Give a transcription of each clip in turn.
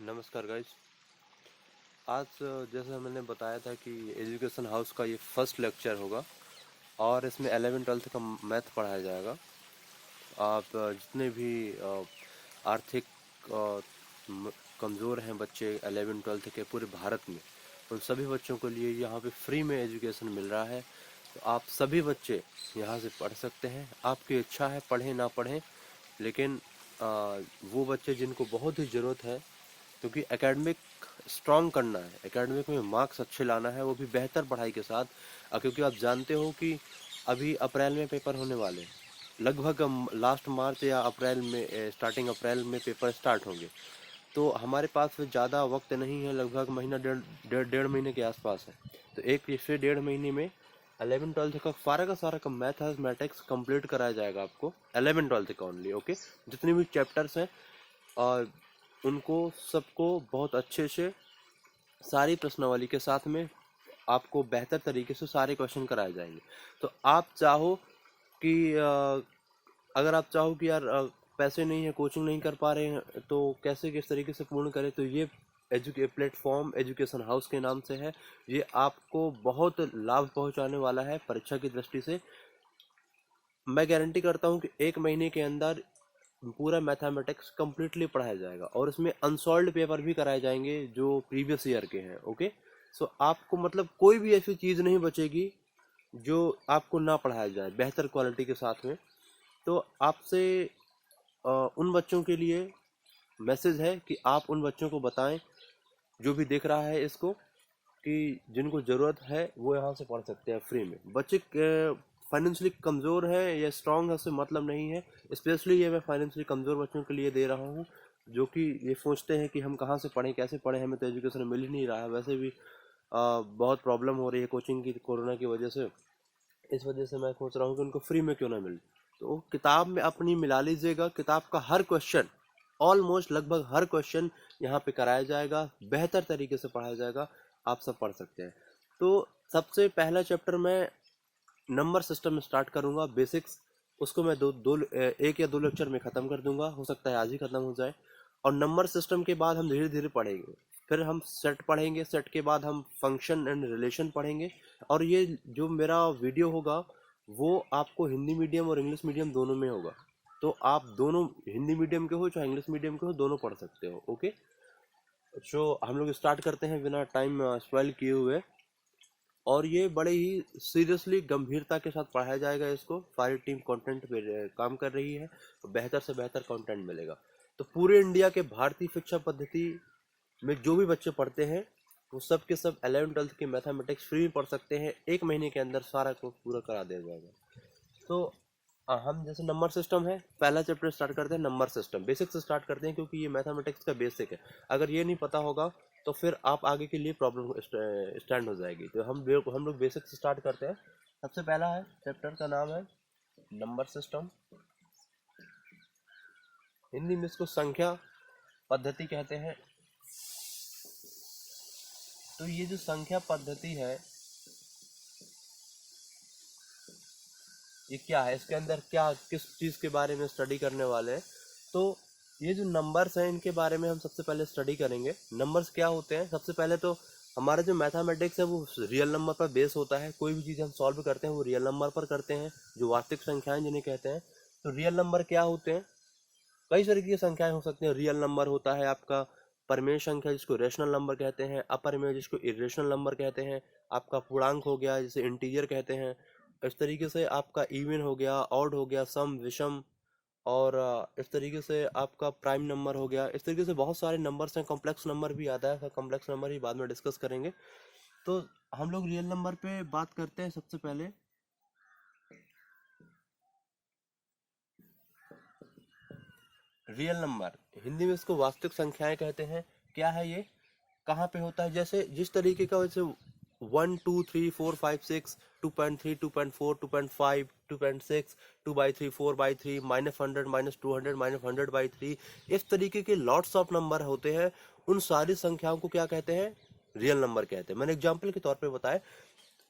नमस्कार गाइस। आज जैसा मैंने बताया था कि एजुकेशन हाउस का ये फर्स्ट लेक्चर होगा और इसमें 11 12 का मैथ पढ़ाया जाएगा। आप जितने भी आर्थिक अ, म- कमज़ोर हैं बच्चे 11 12 के पूरे भारत में, उन सभी बच्चों के लिए यहाँ पे फ्री में एजुकेशन मिल रहा है। तो आप सभी बच्चे यहाँ से पढ़ सकते हैं। आपकी इच्छा है पढ़ें ना पढ़ें, लेकिन अ, वो बच्चे जिनको बहुत ही ज़रूरत है, क्योंकि एकेडमिक स्ट्रांग करना है, एकेडमिक में मार्क्स अच्छे लाना है, वो भी बेहतर पढ़ाई के साथ। क्योंकि आप जानते हो कि अभी अप्रैल में पेपर होने वाले हैं। लगभग लास्ट मार्च या अप्रैल में, स्टार्टिंग अप्रैल में पेपर स्टार्ट होंगे। तो हमारे पास ज़्यादा वक्त नहीं है, लगभग महीना डेढ़ महीने के आसपास है। तो एक से 1.5 महीने में 11 12 का सारा का मैथमेटिक्स कंप्लीट कराया जाएगा आपको। 11 12 का ओनली, ओके। जितने भी चैप्टर्स हैं और उनको सबको बहुत अच्छे से सारी प्रश्नावली के साथ में आपको बेहतर तरीके से सारे क्वेश्चन कराए जाएंगे। तो आप चाहो कि अगर आप चाहो कि यार पैसे नहीं है, कोचिंग नहीं कर पा रहे हैं, तो कैसे किस तरीके से पूर्ण करें, तो ये प्लेटफॉर्म एजुकेशन हाउस के नाम से है। ये आपको बहुत लाभ पहुंचाने वाला है परीक्षा की दृष्टि से। मैं गारंटी करता हूं कि 1 महीने के अंदर पूरा मैथमेटिक्स कंप्लीटली पढ़ाया जाएगा और इसमें अनसॉल्व्ड पेपर भी कराए जाएंगे जो प्रीवियस ईयर के हैं, ओके। सो आपको मतलब कोई भी ऐसी चीज़ नहीं बचेगी जो आपको ना पढ़ाया जाए बेहतर क्वालिटी के साथ में। तो आपसे उन बच्चों के लिए मैसेज है कि आप उन बच्चों को बताएं जो भी देख रहा है इसको, कि जिनको ज़रूरत है वो यहाँ से पढ़ सकते हैं फ्री में। बच्चे फाइनेंशियली कमज़ोर हैं या स्ट्रांग है उससे मतलब नहीं है। स्पेशली ये मैं फाइनेंशियली कमज़ोर बच्चों के लिए दे रहा हूँ, जो कि ये सोचते हैं कि हम कहाँ से पढ़ें, कैसे पढ़ें, हमें तो एजुकेशन मिल ही नहीं रहा है। वैसे भी बहुत प्रॉब्लम हो रही है कोचिंग की, कोरोना की वजह से। इस वजह से मैं सोच रहा हूँ कि उनको फ्री में क्यों ना मिले। तो किताब में अपनी मिला लीजिएगा, किताब का हर क्वेश्चन, ऑलमोस्ट लगभग हर क्वेश्चन यहाँ पे कराया जाएगा, बेहतर तरीके से पढ़ाया जाएगा। आप सब पढ़ सकते हैं। तो सबसे पहला चैप्टर मैं नंबर सिस्टम में स्टार्ट करूंगा, बेसिक्स। उसको मैं एक या दो लेक्चर में ख़त्म कर दूंगा, हो सकता है आज ही ख़त्म हो जाए। और नंबर सिस्टम के बाद हम धीरे धीरे पढ़ेंगे। फिर हम सेट पढ़ेंगे, सेट के बाद हम फंक्शन एंड रिलेशन पढ़ेंगे। और ये जो मेरा वीडियो होगा वो आपको हिंदी मीडियम और इंग्लिश मीडियम दोनों में होगा। तो आप दोनों, हिंदी मीडियम के हो चाहे इंग्लिश मीडियम के हो, दोनों पढ़ सकते हो, ओके। सो हम लोग स्टार्ट करते हैं बिना टाइम स्पॉइल किए हुए। और ये बड़े ही सीरियसली गंभीरता के साथ पढ़ाया जाएगा इसको। सारी टीम कंटेंट पे काम कर रही है, तो बेहतर से बेहतर कंटेंट मिलेगा। तो पूरे इंडिया के भारतीय शिक्षा पद्धति में जो भी बच्चे पढ़ते हैं वो सब के सब 11 12 की मैथमेटिक्स फ्री में पढ़ सकते हैं। 1 महीने के अंदर सारा को पूरा करा दिया जाएगा। तो हम जैसे नंबर सिस्टम है, पहला चैप्टर स्टार्ट करते हैं नंबर सिस्टम, बेसिक से स्टार्ट करते हैं, क्योंकि ये मैथमेटिक्स का बेसिक है। अगर ये नहीं पता होगा तो फिर आप आगे के लिए प्रॉब्लम स्टैंड हो जाएगी। तो हम लोग बेसिक से स्टार्ट करते हैं। सबसे पहला है चैप्टर का नाम है नंबर सिस्टम। हिंदी में इसको संख्या पद्धति कहते हैं। तो ये जो संख्या पद्धति है ये क्या है, इसके अंदर क्या किस चीज़ के बारे में स्टडी करने वाले हैं। तो ये जो नंबर्स हैं इनके बारे में हम सबसे पहले स्टडी करेंगे। नंबर्स क्या होते हैं, सबसे पहले तो हमारा जो मैथमेटिक्स है वो रियल नंबर पर बेस होता है। कोई भी चीज़ हम सॉल्व करते हैं वो रियल नंबर पर करते हैं, जो वास्तविक संख्याएं जिन्हें कहते हैं। तो रियल नंबर क्या होते हैं, कई तरीके की संख्याएं हो सकती हैं। रियल नंबर होता है आपका परमेय संख्या जिसको रेशनल नंबर कहते हैं, अपरमेय जिसको इरेशनल नंबर कहते हैं, आपका पूर्णांक हो गया जिसे इंटीजर कहते हैं। इस तरीके से आपका इवन हो गया, ऑड हो गया, सम, विषम। और इस तरीके से आपका प्राइम नंबर हो गया। इस तरीके से बहुत सारे नंबर्स हैं। कॉम्प्लेक्स नंबर भी आता है, कॉम्प्लेक्स नंबर ही बाद में डिस्कस करेंगे। तो हम लोग रियल नंबर पे बात करते हैं सबसे पहले। रियल नंबर हिंदी में इसको वास्तविक संख्याएं कहते हैं। क्या है ये, कहाँ पे होता है, जैसे जिस तरीके का, वैसे 1 2 3 4 5 6, 2.3, 2.4, 2.5, 2.6, 2/3, 4/3, -100, -200, -100/3, इस तरीके के लॉट्स ऑफ नंबर होते हैं। उन सारी संख्याओं को क्या कहते हैं, रियल नंबर कहते हैं। मैंने एग्जाम्पल के तौर पे बताया।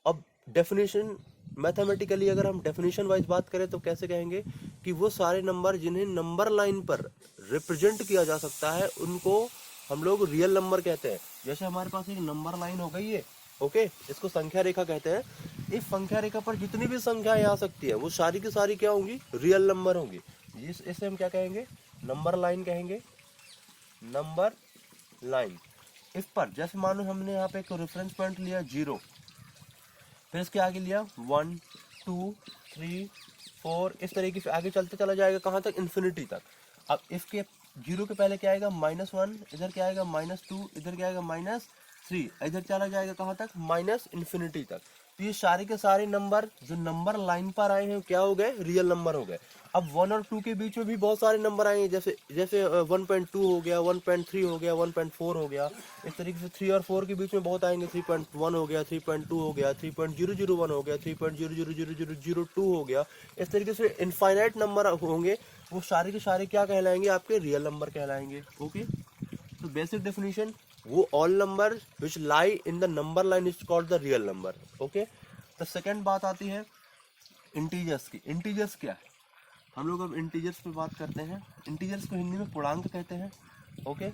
अब डेफिनेशन, मैथमेटिकली अगर हम डेफिनेशन वाइज बात करें तो कैसे कहेंगे कि वो सारे नंबर जिन्हें नंबर लाइन पर रिप्रेजेंट किया जा सकता है उनको हम लोग रियल नंबर कहते हैं। जैसे हमारे पास एक नंबर लाइन हो गई है, ओके, इसको संख्या रेखा कहते हैं। इस संख्या रेखा पर जितनी भी संख्याएं आ सकती है वो सारी की सारी क्या होंगी, रियल नंबर होंगी। इसे हम क्या कहेंगे, नंबर लाइन कहेंगे, नंबर लाइन। इस पर जैसे मानो हमने यहाँ पे एक रेफरेंस पॉइंट लिया 0, फिर इसके आगे लिया 1 2 3 4, इस तरीके से आगे चलते चला जाएगा कहाँ तक, इन्फिनिटी तक। अब इसके 0 के पहले क्या आएगा, -1, इधर क्या आएगा -2, इधर क्या आएगा -3, इधर चला जाएगा कहाँ तक, इन्फिनिटी तक। तो ये सारे के सारे नंबर जो नंबर लाइन पर आए हैं क्या हो गए, रियल नंबर हो गए। अब 1 और 2 के बीच में भी बहुत सारे नंबर आए हैं, जैसे जैसे 1.2 हो गया, 1.3 हो गया, 1.4 हो गया। इस तरीके से 3 और 4 के बीच में बहुत आएंगे, 3.1 हो गया, 3.2 हो गया, 3.001 हो गया, 3.00002 हो गया। इस तरीके से इनफाइनाइट नंबर होंगे, वो सारे के सारे क्या कहलाएंगे, आपके रियल नंबर कहलाएंगे। ओके, तो बेसिक डेफिनेशन, वो all number which lie in the number line is called the real number. Okay, तो सेकंड बात आती है इंटीजर्स की। इंटीजर्स क्या है, हम लोग अब इंटीजर्स पे बात करते हैं। इंटीजर्स को हिंदी में पूर्णांक कहते हैं। ओके,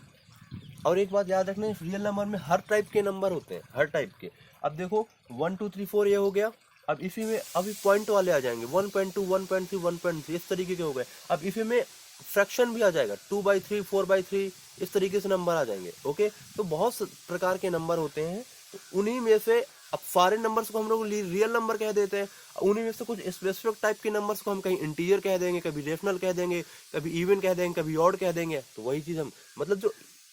और एक बात याद रखना, रियल नंबर में हर टाइप के नंबर होते हैं, हर टाइप के। अब देखो 1 2 3 4 ये हो गया। अब इसी में अभी पॉइंट वाले आ जाएंगे, 1.2 1.3 1.3 इस तरीके के हो गए। अब इसी में फ्रैक्शन भी आ जाएगा, 2/3 4/3 इस तरीके से नंबर आ जाएंगे। ओके, तो बहुत प्रकार के नंबर होते हैं, तो उन्हीं में से अब सारे नंबर्स को हम लोग रियल नंबर कह देते हैं। उन्हीं में से कुछ स्पेसिफिक टाइप के नंबर्स को हम कहीं इंटीजर कह देंगे, कभी रेशनल कह देंगे, कभी इवन कह देंगे, कभी ऑड कह देंगे। तो वही चीज हम, मतलब जो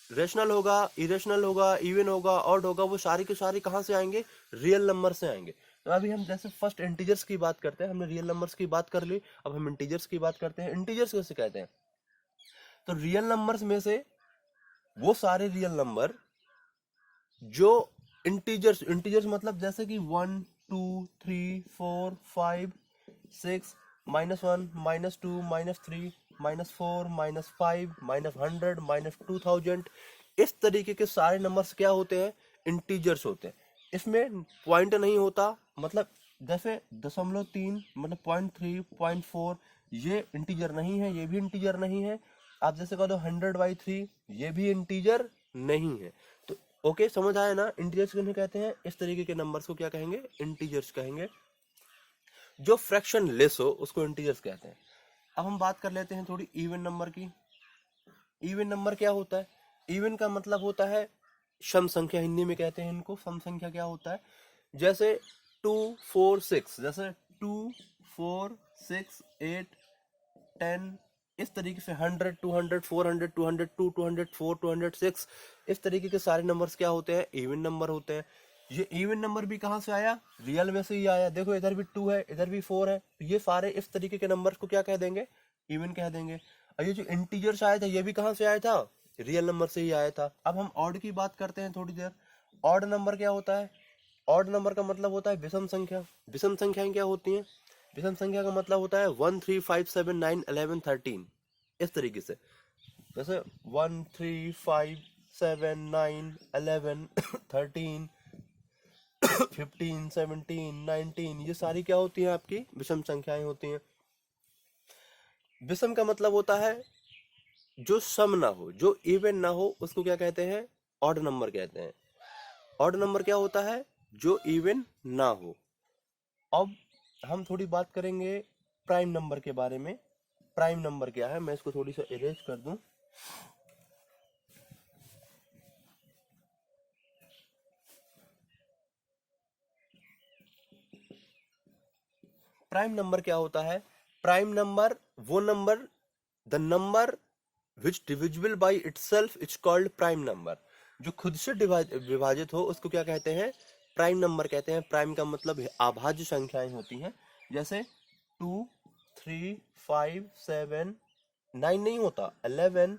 रेशनल होगा, इरेशनल होगा, इवन होगा, ऑड होगा, वो सारी के सारी कहाँ से आएंगे, रियल नंबर से आएंगे। तो अभी हम जैसे फर्स्ट इंटीजर्स की बात करते हैं, हमने रियल नंबर्स की बात कर ली, अब हम इंटीजर्स की बात करते हैं। इंटीजर्स कैसे कहते हैं, तो रियल नंबर्स में से वो सारे रियल नंबर जो इंटीजर्स, इंटीजर्स मतलब जैसे कि 1 2 3 4 5 6 -1 -2 -3 -4 -5 -100 -2000, इस तरीके के सारे नंबर्स क्या होते हैं, इंटीजर्स होते हैं। इसमें पॉइंट नहीं होता, मतलब जैसे 0.3 मतलब 0.3 0.4 ये इंटीजर नहीं है, ये भी इंटीजर नहीं है। आप जैसे कह दो 100/3 ये भी इंटीजर नहीं है। तो ओके, समझ आया ना, इंटीजर्स किन्हें कहते हैं, इस तरीके के नंबर्स को क्या कहेंगे, इंटीजर्स कहेंगे। जो फ्रैक्शन लेस हो उसको इंटीजर्स कहते हैं। अब हम बात कर लेते हैं थोड़ी इवन नंबर की। इवन नंबर क्या होता है, इवन का मतलब होता है सम संख्या, हिंदी में कहते हैं इनको सम संख्या। क्या होता है, जैसे 2 4 6, जैसे 2 4 6 8 10, इस तरीके से 100 200 400 202 204 206, इस तरीके के सारे नंबर्स क्या होते हैं, इवन नंबर होते हैं। ये इवन नंबर भी कहाँ से आया, रियल में से ही आया। देखो इधर भी 2 है, इधर भी 4 है, तो ये सारे इस तरीके के नंबर्स को क्या कह देंगे, इवन कह देंगे। और ये जो इंटीजर्स आया था ये भी कहाँ से आया था, रियल नंबर से ही आया था। अब हम ऑड की बात करते हैं थोड़ी देर। ऑड नंबर क्या होता है, ऑड नंबर का मतलब होता है विषम संख्या। विषम संख्याएं क्या होती हैं, विषम संख्या का मतलब होता है 1 3 5 7 9 11 13, इस तरीके से। जैसे 1 3 5 7 9 11 13 15 17 19, ये सारी क्या होती हैं, आपकी विषम संख्याएं होती हैं। विषम का मतलब होता है जो सम ना हो, जो इवन ना हो, उसको क्या कहते हैं, ऑड नंबर कहते हैं। ऑड नंबर क्या होता है, जो इवन ना हो। अब हम थोड़ी बात करेंगे प्राइम नंबर के बारे में। प्राइम नंबर क्या है, मैं इसको थोड़ी सा इरेज कर दूं। प्राइम नंबर क्या होता है, प्राइम नंबर वो number, the number which divisible by itself is called prime number. जो खुद से विभाजित हो उसको क्या कहते हैं, प्राइम नंबर कहते हैं। प्राइम का मतलब अभाज्य संख्याएं होती हैं। जैसे 2 3 5 7 9 नहीं होता, 11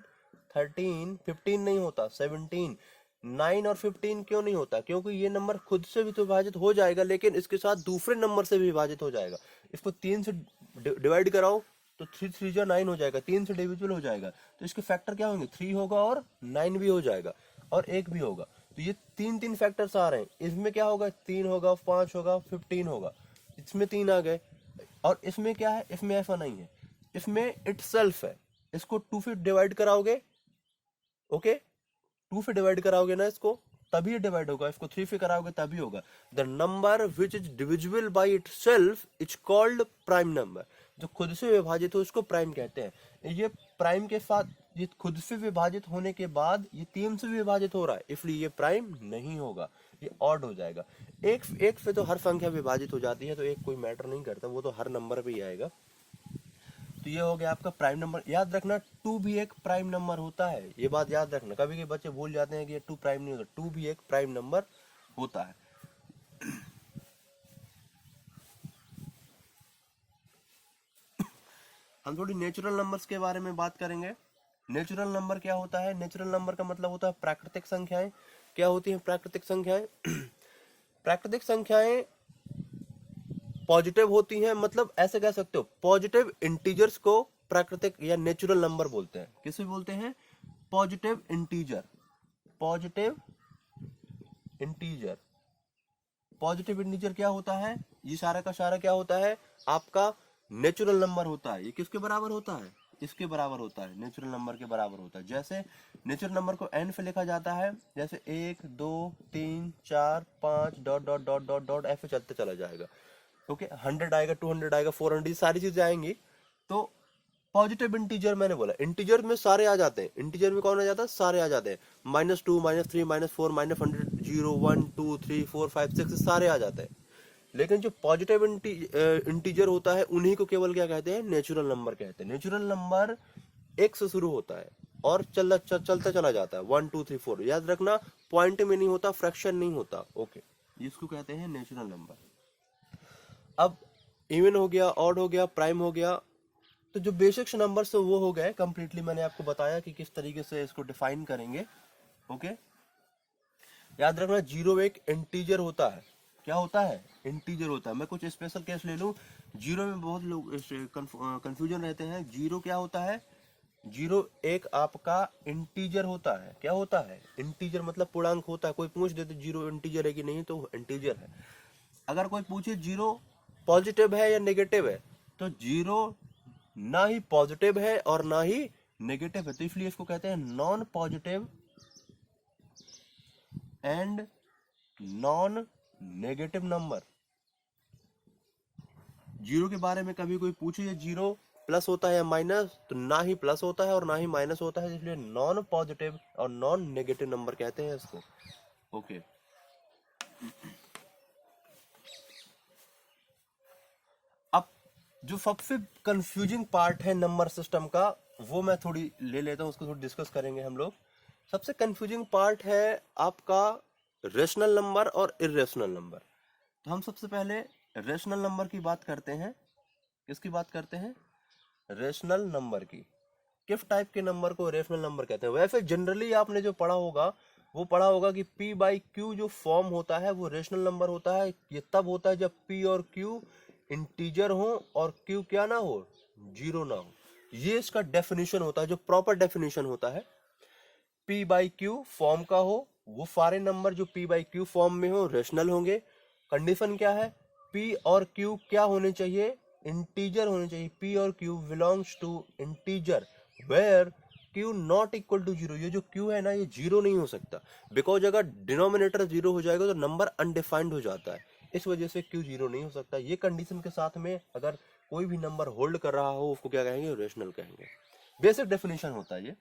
13 15 नहीं होता, 17 9 और 15 क्यों नहीं होता, क्योंकि ये नंबर खुद से भी तो विभाजित हो जाएगा, लेकिन इसके साथ दूसरे नंबर से भी विभाजित हो जाएगा। इसको 3 से डिवाइड कराओ तो 3 3 जा 9 हो जाएगा, 3 से डिविजिबल हो जाएगा। तो इसके फैक्टर क्या होंगे, 3 होगा और 9 भी हो जाएगा और 1 भी होगा। तो ये 3 फैक्टर्स आ रहे हैं। इसमें क्या होगा, 3 होगा, 5 होगा, 15 होगा, इसमें 3 आ गए। और इसमें क्या है, इसमें ऐसा नहीं है, इसमें इटसेल्फ है। इसको 2 से डिवाइड कराओगे, ओके, 2 से डिवाइड कराओगे ना इसको तभी ये डिवाइड होगा, इसको 3 से कराओगे तभी होगा। The number which is divisible by itself is called prime number. जो खुद से विभाजित हो उसको प्राइम कहते हैं। ये प्राइम के साथ ये खुद से विभाजित होने के बाद ये 3 से विभाजित हो रहा है, इसलिए ये प्राइम नहीं होगा, ये ऑड हो जाएगा। एक एक से तो हर संख्या विभाजित हो जाती है, तो एक कोई मैटर नहीं करता, वो तो हर नंबर पे ही आएगा। तो ये हो गया आपका प्राइम नंबर। याद रखना 2 भी एक प्राइम नंबर होता है, ये बात याद रखना। कभी के बच्चे भूल जाते हैं कि ये 2 प्राइम नहीं होता, 2 भी एक प्राइम नंबर होता है। हम थोड़ी नेचुरल नंबर्स के बारे में बात करेंगे। नेचुरल नंबर क्या होता है? नेचुरल नंबर का मतलब होता है प्राकृतिक संख्याएं। क्या होती हैं प्राकृतिक संख्याएं? प्राकृतिक संख्याएं पॉजिटिव होती हैं, मतलब ऐसे कह सकते हो पॉजिटिव इंटीजर्स को प्राकृतिक या नेचुरल नंबर बोलते हैं। किसे बोलते हैं? Positive integer. Positive integer. Positive integer क्या होता है? ये सारा का सारा क्या होता है? आपका नेचुरल नंबर होता है। ये किसके बराबर होता है? इसके बराबर होता है, नेचुरल नंबर के बराबर होता है। जैसे नेचुरल नंबर को एन से लिखा जाता है, जैसे 1 2 3 4 5 dot dot dot dot dot ऐसे चलते चला जाएगा। ओके, 100 आएगा, 200 आएगा, 400, ये सारी चीजें आएंगी। तो पॉजिटिव इंटीजर मैंने बोला, इंटीजर में सारे आ जाते हैं। इंटीजर में कौन आ जाता है? सारे आ जाते हैं। -2 -3 -4 -100 0 1 2 3 4 5 6 सारे आ जाते हैं। लेकिन जो पॉजिटिव इंटीजर होता है उन्हीं को केवल क्या कहते हैं? नेचुरल नंबर कहते हैं। नेचुरल नंबर 1 से शुरू होता है और चलता चला जाता है 1 2 3 4। याद रखना, पॉइंट में नहीं होता, फ्रैक्शन नहीं होता। ओके, इसको कहते हैं नेचुरल नंबर। अब इवन हो गया, ऑड हो गया, प्राइम हो गया। तो जो बेसिक्स नंबर्स है वो हो गए कंप्लीटली। मैंने आपको बताया कि किस तरीके से इसको डिफाइन करेंगे। ओके, याद रखना जीरो एक इंटीजर होता है। क्या होता है? इंटीजर होता है। मैं कुछ स्पेशल केस ले लूं। जीरो में बहुत लोग कंफ्यूजन रहते हैं। जीरो क्या होता है? जीरो एक आपका इंटीजर होता है। क्या होता है? इंटीजर मतलब पूर्णांक होता है। कोई पूछ दे तो जीरो इंटीजर है कि नहीं, तो इंटीजर है। अगर कोई पूछे जीरो पॉजिटिव है या नेगेटिव है, तो जीरो ना ही पॉजिटिव है और ना ही नेगेटिव है, तो इसलिए इसको कहते हैं non positive and non negative number. Zero के बारे में कभी कोई पूछे जीरो प्लस होता है या माइनस, तो ना ही प्लस होता है और ना ही माइनस होता है, इसलिए नॉन पॉजिटिव और नॉन नेगेटिव नंबर कहते हैं इसको। ओके, अब जो सबसे कंफ्यूजिंग पार्ट है नंबर सिस्टम का, वो मैं थोड़ी ले लेता हूं, उसको थोड़ी डिस्कस करेंगे हम लोग। सबसे कंफ्यूजिंग पार्ट है आपका रेशनल नंबर और इरेशनल नंबर। तो हम सबसे पहले रेशनल नंबर की बात करते हैं। किसकी बात करते हैं? रेशनल नंबर की। किस टाइप के नंबर को रेशनल नंबर कहते हैं? वैसे जनरली आपने जो पढ़ा होगा वो पढ़ा होगा कि P बाई Q जो फॉर्म होता है वो रेशनल नंबर होता है। ये तब होता है जब P और Q इंटीजर हो और Q क्या ना हो? जीरो ना हो। ये इसका डेफिनेशन होता है, जो प्रॉपर डेफिनेशन होता है। P बाई Q फॉर्म का हो, वो सारे नंबर जो P बाई Q फॉर्म में हो रेशनल होंगे। कंडीशन क्या है? P और Q क्या होने चाहिए? इंटीजर होने चाहिए। P और Q belongs to integer where Q not equal to zero. ये जो Q है ना, ये जीरो नहीं हो सकता, बिकॉज अगर डिनोमिनेटर जीरो हो जाएगा तो नंबर अनडिफाइंड हो जाता है। इस वजह से Q जीरो नहीं हो सकता। ये कंडीशन के साथ में अगर कोई भी नंबर होल्ड कर रहा हो उसको क्या कहेंगे? रेशनल कहेंगे। बेसिक डेफिनेशन होता है ये।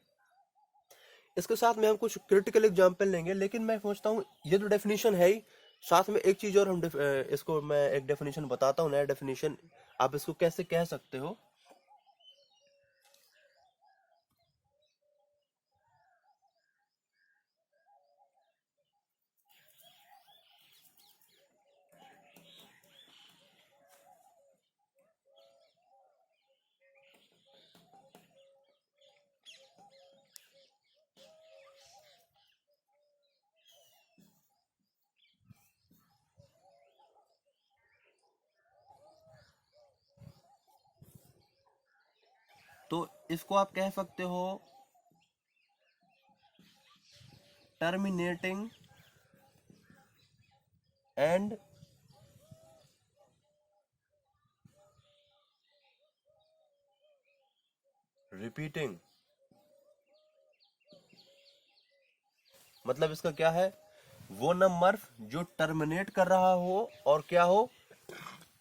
इसके साथ में हम कुछ क्रिटिकल एग्जाम्पल लेंगे, लेकिन मैं सोचता हूँ ये तो डेफिनेशन है ही, साथ में एक चीज और हम इसको मैं एक डेफिनेशन बताता हूँ, नया डेफिनेशन। आप इसको कैसे कह सकते हो? तो इसको आप कह सकते हो टर्मिनेटिंग एंड रिपीटिंग। मतलब इसका क्या है, वो नंबर जो टर्मिनेट कर रहा हो और क्या हो,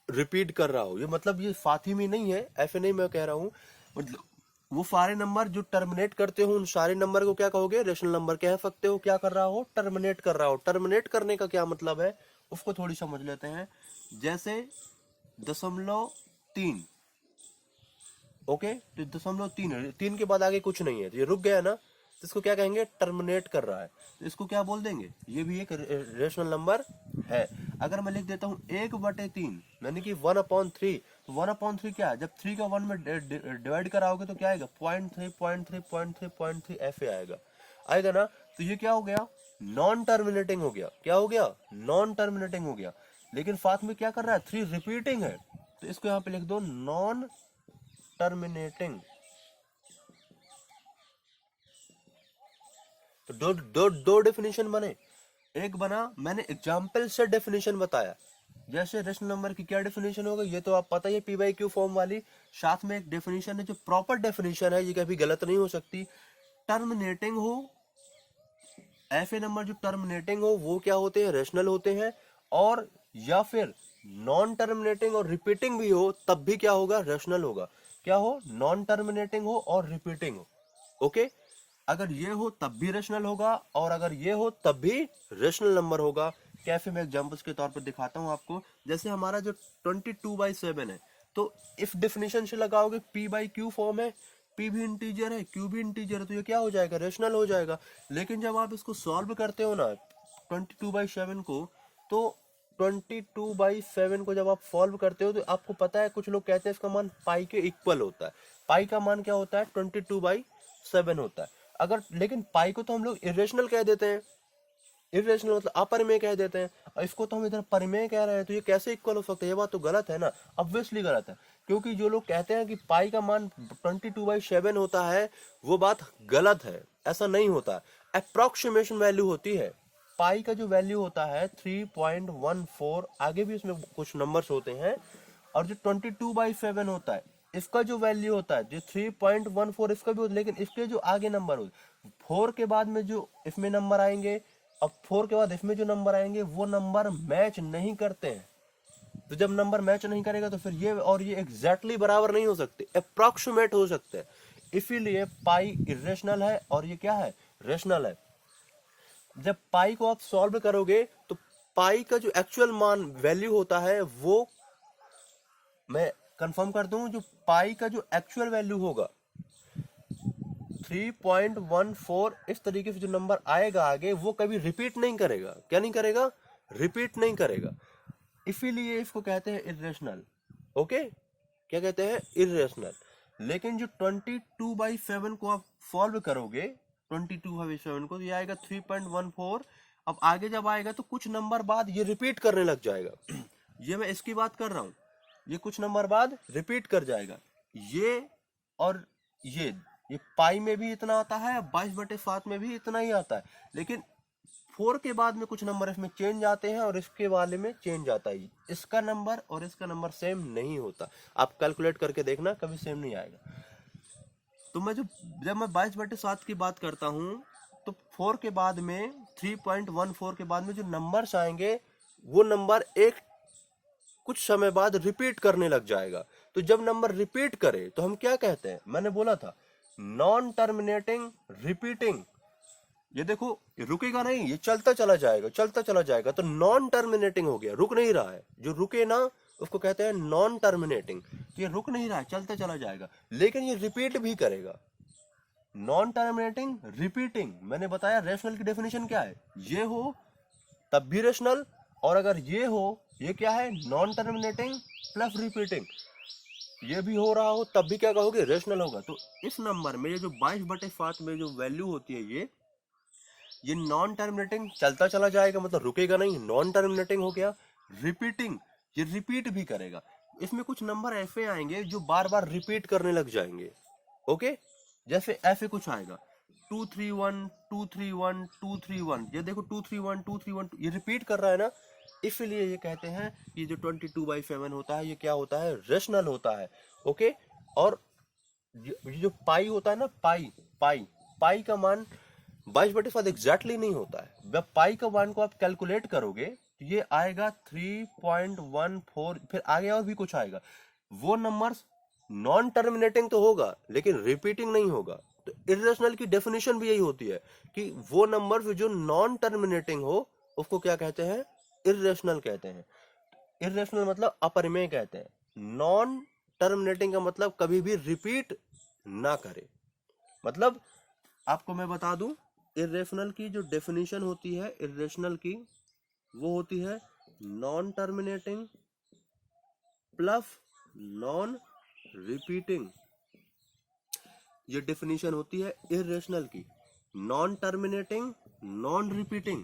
रिपीट कर रहा हो। ये मतलब ये फातिमी नहीं है, ऐसे नहीं मैं कह रहा हूँ, मतलब वो सारे नंबर जो टर्मिनेट करते हो उन सारे नंबर को क्या कहोगे, रेशनल नंबर कह सकते हो। क्या कर रहा हो, टर्मिनेट कर रहा हो। टर्मिनेट करने का क्या मतलब है उसको थोड़ी समझ लेते हैं। जैसे 0.3, ओके, तो 0.3 है, 3 के बाद आगे कुछ नहीं है, तो ये रुक गया ना, तो इसको क्या कहेंगे, टर्मिनेट कर रहा है, तो इसको क्या बोल देंगे, ये भी एक रेशनल नंबर है। अगर मैं लिख देता हूँ 1/3 यानी कि 1/3, तो 1/3 क्या है, जब 3 का 1 में डिवाइड कराओगे तो क्या आएगा, 0.3 ऐसे आएगा, आएगा ना। तो ये क्या हो गया, नॉन टर्मिनेटिंग हो गया। क्या हो गया, नॉन टर्मिनेटिंग हो गया। लेकिन साथ में क्या कर रहा है, 3 रिपीटिंग है, तो इसको यहाँ पे लिख दो नॉन टर्मिनेटिंग। तो दो डेफिनेशन बने। एक बना, मैंने एग्जाम्पल से डेफिनेशन बताया, जैसे रेशनल नंबर की क्या डेफिनेशन होगा ये तो आप पता ही है, पी बाई क्यू फॉर्म वाली। साथ में एक डेफिनेशन है जो प्रॉपर डेफिनेशन है, ये कभी गलत नहीं हो सकती। टर्मिनेटिंग हो, ऐसे नंबर जो टर्मिनेटिंग हो वो क्या होते हैं, रेशनल होते हैं। और या फिर नॉन टर्मिनेटिंग और रिपीटिंग भी हो तब भी क्या होगा, रेशनल होगा। क्या हो, नॉन टर्मिनेटिंग हो और रिपीटिंग हो, ओके। अगर ये हो तब भी रेशनल होगा, और अगर ये हो तब भी रेशनल नंबर होगा। कैसे, मैं एग्जांपल्स के तौर पर दिखाता हूं आपको। जैसे हमारा जो 22/7 है, तो इफ डेफिनेशन से लगाओगे p बाई क्यू फॉर्म है, p भी इंटीजर है, q भी इंटीजर है, तो ये क्या हो जाएगा, रेशनल हो जाएगा। लेकिन जब आप इसको सॉल्व करते हो ना 22/7 को, तो 22/7 को जब आप सॉल्व करते हो तो आपको पता है, कुछ लोग कहते हैं इसका मान पाई के इक्वल होता है। पाई का मान क्या होता है, 22/7 होता है। अगर, लेकिन पाई को तो हम लोग इरेशनल कह देते हैं, इरेशनल मतलब अपरिमेय कह देते हैं, और इसको तो हम इधर परिमेय कह रहे हैं, तो ये कैसे इक्वल हो सकता है, ये बात तो गलत है ना, ऑब्वियसली गलत है। क्योंकि जो लोग कहते हैं कि पाई का मान 22/7 होता है, वो बात गलत है, ऐसा नहीं होता। अप्रोक्सीमेशन वैल्यू होती है। पाई का जो वैल्यू होता है 3.14, आगे भी इसमें कुछ नंबर्स होते हैं, और जो 22/7 होता है इसका जो वैल्यू होता है, जो 3.14 इसका भी होता है, लेकिन इसके जो आगे नंबर होते, 4 के बाद में जो इसमें नंबर आएंगे, अब 4 के बाद इसमें जो नंबर आएंगे वो नंबर मैच नहीं करते हैं। तो जब नंबर मैच नहीं करेगा तो फिर ये और ये एग्जैक्टली बराबर नहीं हो सकते, अप्रोक्सीमेट हो सकते हैं। इसीलिए पाई इरेशनल है और ये क्या है, रेशनल है। जब पाई को आप सॉल्व करोगे तो पाई का जो एक्चुअल मान वैल्यू होता है, वो मैं कंफर्म कर दूं, जो पाई का जो एक्चुअल वैल्यू होगा 3.14, इस तरीके से जो नंबर आएगा आगे वो कभी रिपीट नहीं करेगा। क्या नहीं करेगा, रिपीट नहीं करेगा। इसीलिए इसको कहते हैं इरेशनल, ओके। क्या कहते हैं, इरेशनल। लेकिन जो 22/7 को आप सॉल्व करोगे, 22/7 को, तो ये आएगा 3.14। अब आगे जब आएगा तो कुछ नंबर बाद ये रिपीट करने लग जाएगा। ये मैं इसकी बात कर रहा हूं, ये कुछ नंबर बाद रिपीट कर जाएगा। ये और ये पाई में भी इतना आता है, 22/7 में भी इतना ही आता है, लेकिन 4 के बाद में कुछ नंबर इसमें चेंज आते हैं और इसके वाले में चेंज आता है। इसका नंबर और इसका नंबर सेम नहीं होता, आप कैलकुलेट करके देखना, कभी सेम नहीं आएगा। तो मैं जब मैं 22/7 की बात करता हूं, तो 4 के बाद में 3.14 के बाद में जो नंबर्स आएंगे वो नंबर एक कुछ समय बाद रिपीट करने लग जाएगा। तो जब नंबर रिपीट करे तो हम क्या कहते हैं, मैंने बोला था नॉन टर्मिनेटिंग रिपीटिंग। ये देखो, ये रुकेगा नहीं, ये चलता चला जाएगा, चलता चला जाएगा, तो नॉन टर्मिनेटिंग हो गया, रुक नहीं रहा है। जो रुके ना उसको कहते हैं नॉन टर्मिनेटिंग। तो ये रुक नहीं रहा है, चलता चला जाएगा, लेकिन ये रिपीट भी करेगा। नॉन टर्मिनेटिंग रिपीटिंग, मैंने बताया रेशनल की डेफिनेशन क्या है, ये हो तब भी रेशनल, और अगर ये हो, ये क्या है, नॉन टर्मिनेटिंग प्लस रिपीटिंग, ये भी हो रहा हो तब भी क्या कहोगे, रेशनल होगा। तो इस नंबर में ये जो 22/7 में जो वैल्यू होती है, ये नॉन टर्मिनेटिंग, चलता चला जाएगा मतलब रुकेगा नहीं, नॉन टर्मिनेटिंग हो गया। रिपीटिंग, ये रिपीट भी करेगा। इसमें कुछ नंबर ऐसे आएंगे जो बार बार रिपीट करने लग जाएंगे, ओके। जैसे ऐसे कुछ आएगा 231 231 231, ये देखो 231 231, ये रिपीट कर रहा है ना, इसलिए ये कहते हैं ये जो 22/7 होता है ये क्या होता है, रेशनल होता है, ओके। और ये जो पाई होता है ना, पाई पाई पाई का मान 22/7 एग्जैक्टली नहीं होता है। जब पाई का मान को आप कैलकुलेट करोगे तो ये आएगा 3.14, फिर आगे और भी कुछ आएगा। वो नंबर्स नॉन टर्मिनेटिंग तो होगा लेकिन रिपीटिंग नहीं होगा। तो इर्रेशनल की डेफिनेशन भी यही होती है कि वो नंबर जो नॉन टर्मिनेटिंग हो उसको क्या कहते हैं, इर्रेशनल कहते हैं। इर्रेशनल मतलब अपरिमेय कहते हैं। नॉन टर्मिनेटिंग का मतलब कभी भी रिपीट ना करे। मतलब आपको मैं बता दूं, इर्रेशनल की जो डेफिनेशन होती है इर्रेशनल की, वो होती है non terminating plus non repeating. ये डेफिनेशन होती है इर्रेशनल की, नॉन टर्मिनेटिंग नॉन रिपीटिंग।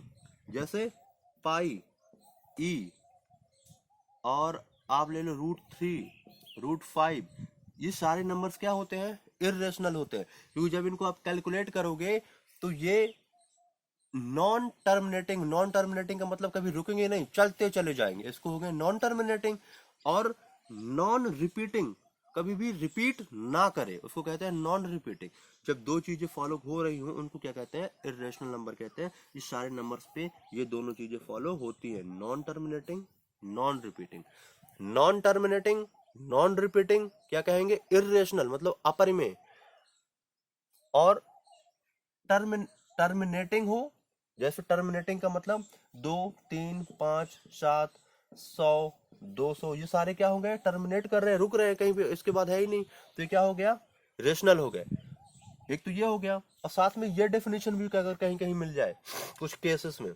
जैसे पाई, ई, और आप ले लो √3, √5, ये सारे नंबर्स क्या होते हैं, इर्रेशनल होते हैं। क्योंकि जब इनको आप कैलकुलेट करोगे तो ये नॉन टर्मिनेटिंग, नॉन टर्मिनेटिंग का मतलब कभी रुकेंगे नहीं, चलते चले जाएंगे, इसको हो गए नॉन टर्मिनेटिंग। और नॉन रिपीटिंग, कभी भी रिपीट ना करे, उसको कहते हैं नॉन रिपीटिंग। जब दो चीजें फॉलो हो रही हो उनको क्या कहते हैं, इर्रेशनल नंबर कहते हैं। इस सारे नंबर्स पे ये दोनों चीजें फॉलो होती है, non terminating non repeating. Non terminating non repeating क्या कहेंगे, इर्रेशनल मतलब अपरिमेय। और टर्मिनेटिंग हो, जैसे टर्मिनेटिंग का मतलब 2, 3, 5, 7, 100, 200, ये सारे क्या हो गए, टर्मिनेट कर रहे हैं, रुक रहे हैं कहीं पे, इसके बाद है ही नहीं, तो ये क्या हो गया, रेशनल हो गए। एक तो ये हो गया, और साथ में ये डेफिनेशन भी अगर कहीं कहीं मिल जाए कुछ केसेस में,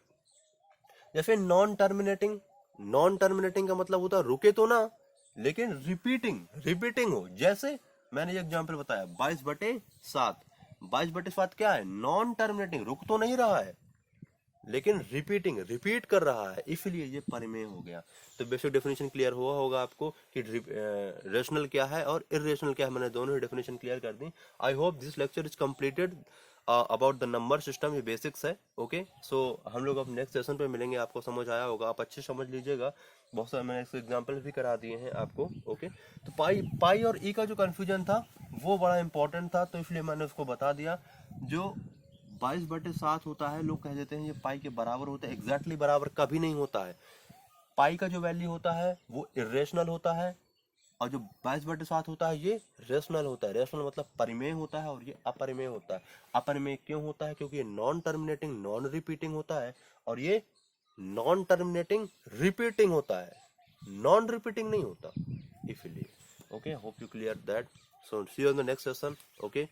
जैसे नॉन टर्मिनेटिंग। नॉन टर्मिनेटिंग का मतलब होता है रुके तो ना, लेकिन रिपीटिंग हो। जैसे मैंने ये एग्जांपल बताया 22/7, 22/7 क्या है, नॉन टर्मिनेटिंग, रुक तो नहीं रहा है लेकिन रिपीट कर रहा है, इसलिए ये परिमेय हो गया। तो बेसिक डेफिनेशन क्लियर हुआ होगा आपको कि रेशनल क्या है और इरेशनल क्या है। मैंने दोनों ही डेफिनेशन क्लियर कर दी। I hope this lecture is completed about the number system, ये बेसिक्स है। ओके, सो हम लोग अब नेक्स्ट सेशन पे मिलेंगे। आपको समझ आया होगा, आप अच्छे समझ लीजिएगा, बहुत सारे मैंने इसके एग्जाम्पल भी करा दिए हैं आपको। ओके, तो पाई और ई का जो कंफ्यूजन था वो बड़ा इंपॉर्टेंट था, तो इसलिए मैंने उसको बता दिया। जो 22/7 होता है, लोग कह देते हैं ये पाई के बराबर होता है, एग्जैक्टली बराबर कभी नहीं होता है। पाई का जो वैल्यू होता है वो इरेशनल होता है, और जो 22/7 होता है ये रेशनल होता है। रेशनल मतलब परिमेय होता है, और ये अपरिमेय होता है। अपरिमेय क्यों होता है, क्योंकि ये नॉन टर्मिनेटिंग नॉन रिपीटिंग होता है, और ये नॉन टर्मिनेटिंग रिपीटिंग होता है, नॉन रिपीटिंग नहीं होता, इसलिए। Okay, hope you clear that. So see you in the next session. Okay.